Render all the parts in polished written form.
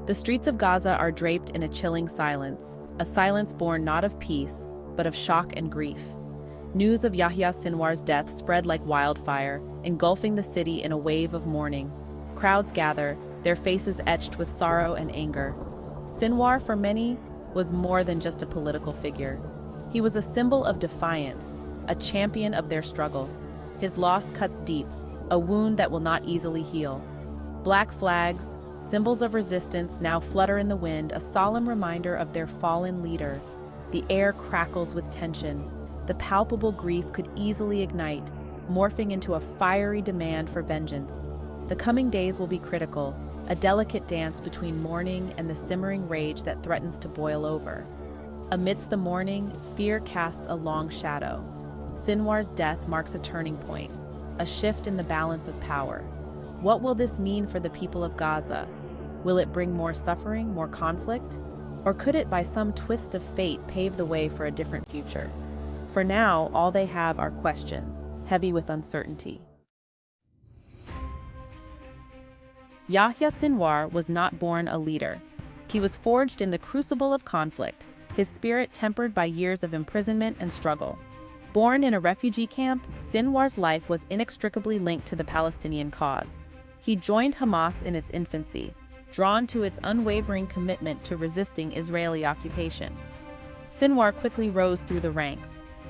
The streets of Gaza are draped in a chilling silence, a silence born not of peace, but of shock and grief. News of Yahya Sinwar's death spread like wildfire, engulfing the city in a wave of mourning. Crowds gather, their faces etched with sorrow and anger. Sinwar, for many, was more than just a political figure. He was a symbol of defiance, a champion of their struggle. His loss cuts deep, a wound that will not easily heal. Black flags, symbols of resistance, now flutter in the wind, a solemn reminder of their fallen leader. The air crackles with tension. The palpable grief could easily ignite, morphing into a fiery demand for vengeance. The coming days will be critical, a delicate dance between mourning and the simmering rage that threatens to boil over. Amidst the mourning, fear casts a long shadow. Sinwar's death marks a turning point, a shift in the balance of power. What will this mean for the people of Gaza? Will it bring more suffering, more conflict? Or could it, by some twist of fate, pave the way for a different future? For now, all they have are questions, heavy with uncertainty. Yahya Sinwar was not born a leader. He was forged in the crucible of conflict, his spirit tempered by years of imprisonment and struggle. Born in a refugee camp, Sinwar's life was inextricably linked to the Palestinian cause. He joined Hamas in its infancy, drawn to its unwavering commitment to resisting Israeli occupation. Sinwar quickly rose through the ranks,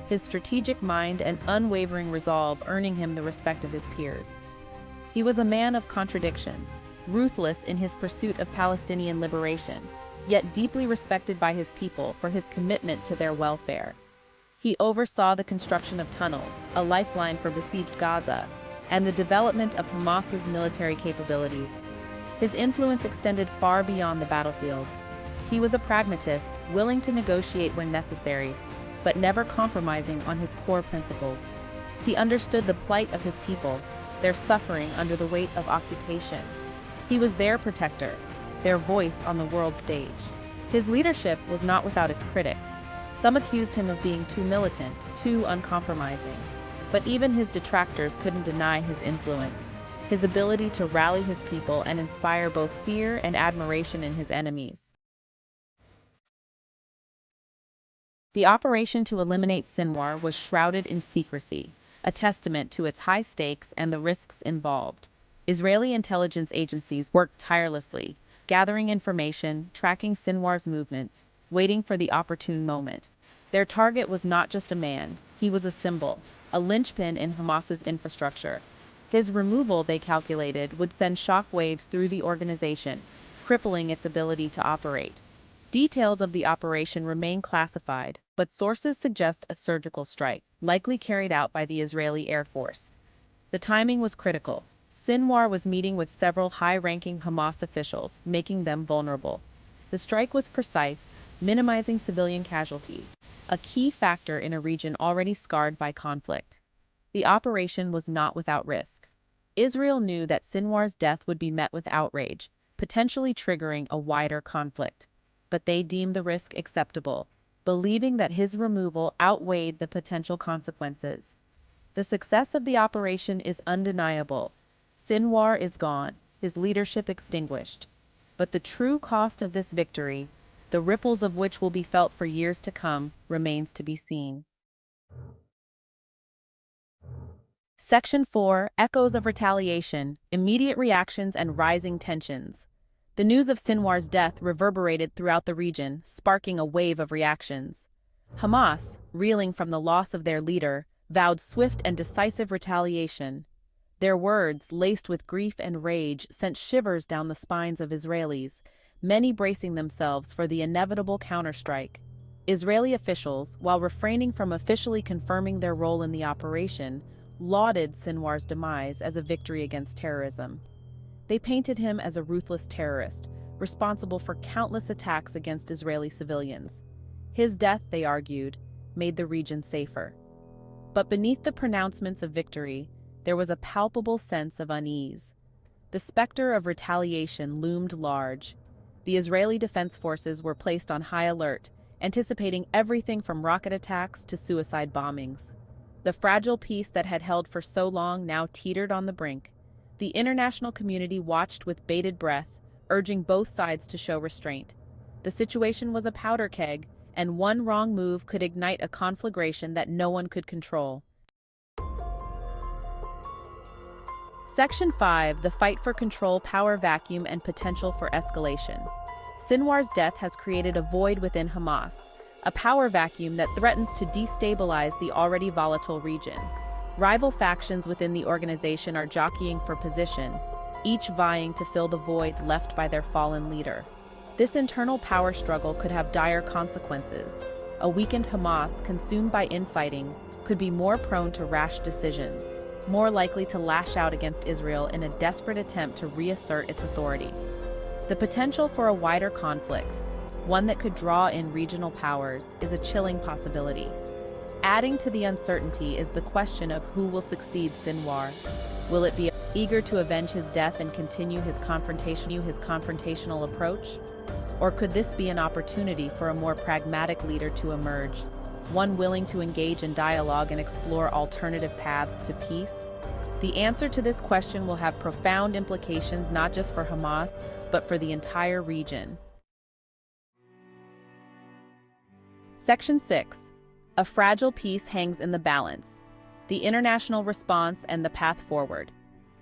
his strategic mind and unwavering resolve earning him the respect of his peers. He was a man of contradictions, ruthless in his pursuit of Palestinian liberation, yet deeply respected by his people for his commitment to their welfare. He oversaw the construction of tunnels, a lifeline for besieged Gaza, and the development of Hamas's military capabilities. His influence extended far beyond the battlefield. He was a pragmatist, willing to negotiate when necessary, but never compromising on his core principles. He understood the plight of his people, their suffering under the weight of occupation. He was their protector, their voice on the world stage. His leadership was not without its critics. Some accused him of being too militant, too uncompromising. But even his detractors couldn't deny his influence, his ability to rally his people and inspire both fear and admiration in his enemies. The operation to eliminate Sinwar was shrouded in secrecy, a testament to its high stakes and the risks involved. Israeli intelligence agencies worked tirelessly, gathering information, tracking Sinwar's movements, waiting for the opportune moment. Their target was not just a man, he was a symbol, a linchpin in Hamas's infrastructure. His removal, they calculated, would send shockwaves through the organization, crippling its ability to operate. Details of the operation remain classified, but sources suggest a surgical strike, likely carried out by the Israeli Air Force. The timing was critical. Sinwar was meeting with several high-ranking Hamas officials, making them vulnerable. The strike was precise, minimizing civilian casualties, a key factor in a region already scarred by conflict. The operation was not without risk. Israel knew that Sinwar's death would be met with outrage, potentially triggering a wider conflict. But they deemed the risk acceptable, believing that his removal outweighed the potential consequences. The success of the operation is undeniable. Sinwar is gone, his leadership extinguished. But the true cost of this victory, the ripples of which will be felt for years to come, remains to be seen. Section 4: Echoes of Retaliation, Immediate Reactions and Rising Tensions. The news of Sinwar's death reverberated throughout the region, sparking a wave of reactions. Hamas, reeling from the loss of their leader, vowed swift and decisive retaliation. Their words, laced with grief and rage, sent shivers down the spines of Israelis, many bracing themselves for the inevitable counterstrike. Israeli officials, while refraining from officially confirming their role in the operation, lauded Sinwar's demise as a victory against terrorism. They painted him as a ruthless terrorist, responsible for countless attacks against Israeli civilians. His death, they argued, made the region safer. But beneath the pronouncements of victory, there was a palpable sense of unease. The specter of retaliation loomed large. The Israeli Defense Forces were placed on high alert, anticipating everything from rocket attacks to suicide bombings. The fragile peace that had held for so long now teetered on the brink. The international community watched with bated breath, urging both sides to show restraint. The situation was a powder keg, and one wrong move could ignite a conflagration that no one could control. Section 5: The Fight for Control, Power Vacuum, and Potential for Escalation. Sinwar's death has created a void within Hamas, a power vacuum that threatens to destabilize the already volatile region. Rival factions within the organization are jockeying for position, each vying to fill the void left by their fallen leader. This internal power struggle could have dire consequences. A weakened Hamas, consumed by infighting, could be more prone to rash decisions, more likely to lash out against Israel in a desperate attempt to reassert its authority. The potential for a wider conflict, one that could draw in regional powers, is a chilling possibility. Adding to the uncertainty is the question of who will succeed Sinwar. Will it be eager to avenge his death and continue his confrontational approach? Or could this be an opportunity for a more pragmatic leader to emerge, one willing to engage in dialogue and explore alternative paths to peace? The answer to this question will have profound implications not just for Hamas, but for the entire region. Section 6: A fragile peace hangs in the balance. The international response and the path forward.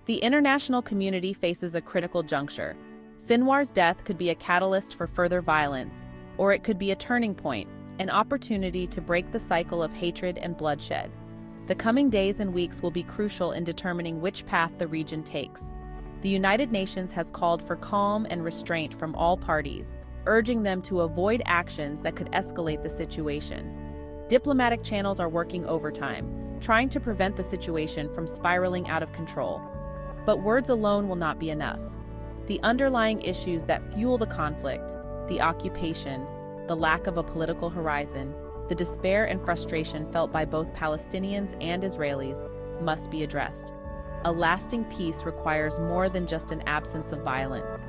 The international community faces a critical juncture. Sinwar's death could be a catalyst for further violence, or it could be a turning point, an opportunity to break the cycle of hatred and bloodshed. The coming days and weeks will be crucial in determining which path the region takes. The United Nations has called for calm and restraint from all parties, urging them to avoid actions that could escalate the situation. Diplomatic channels are working overtime, trying to prevent the situation from spiraling out of control. But words alone will not be enough. The underlying issues that fuel the conflict, the occupation, the lack of a political horizon, the despair and frustration felt by both Palestinians and Israelis, must be addressed. A lasting peace requires more than just an absence of violence.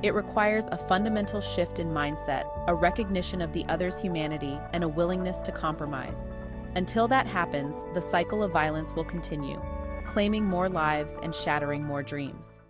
It requires a fundamental shift in mindset, a recognition of the other's humanity, and a willingness to compromise. Until that happens, the cycle of violence will continue, claiming more lives and shattering more dreams.